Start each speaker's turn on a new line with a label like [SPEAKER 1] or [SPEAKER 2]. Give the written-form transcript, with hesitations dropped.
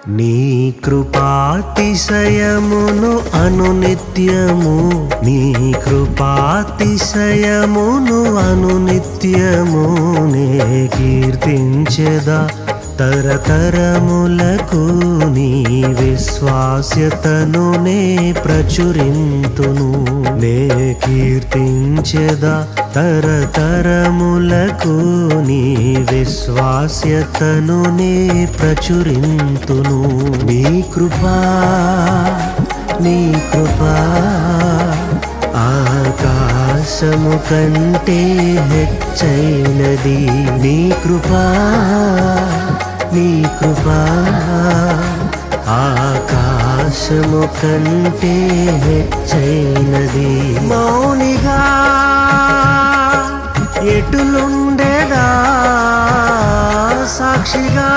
[SPEAKER 1] నీ కృపాతిశయమును అనునిత్యము, నీ కృపాతిశయమును అనునిత్యము నే కీర్తించెదా. తరతరములకు నీ విశ్వాస్యతను నే ప్రచురింతును, నే కీర్తించెదా. తరతరములకు నీ విశ్వాస్యతను నే ప్రచురింతును. నీ కృపా నీ కృపా ఆకాశము కంటే హెచ్చైనది. నీ కృపా నీ కృపా ఆకాశము కంటే హెచ్చైనది. మౌనిగా ఎటులుండెదా, సాక్షిగా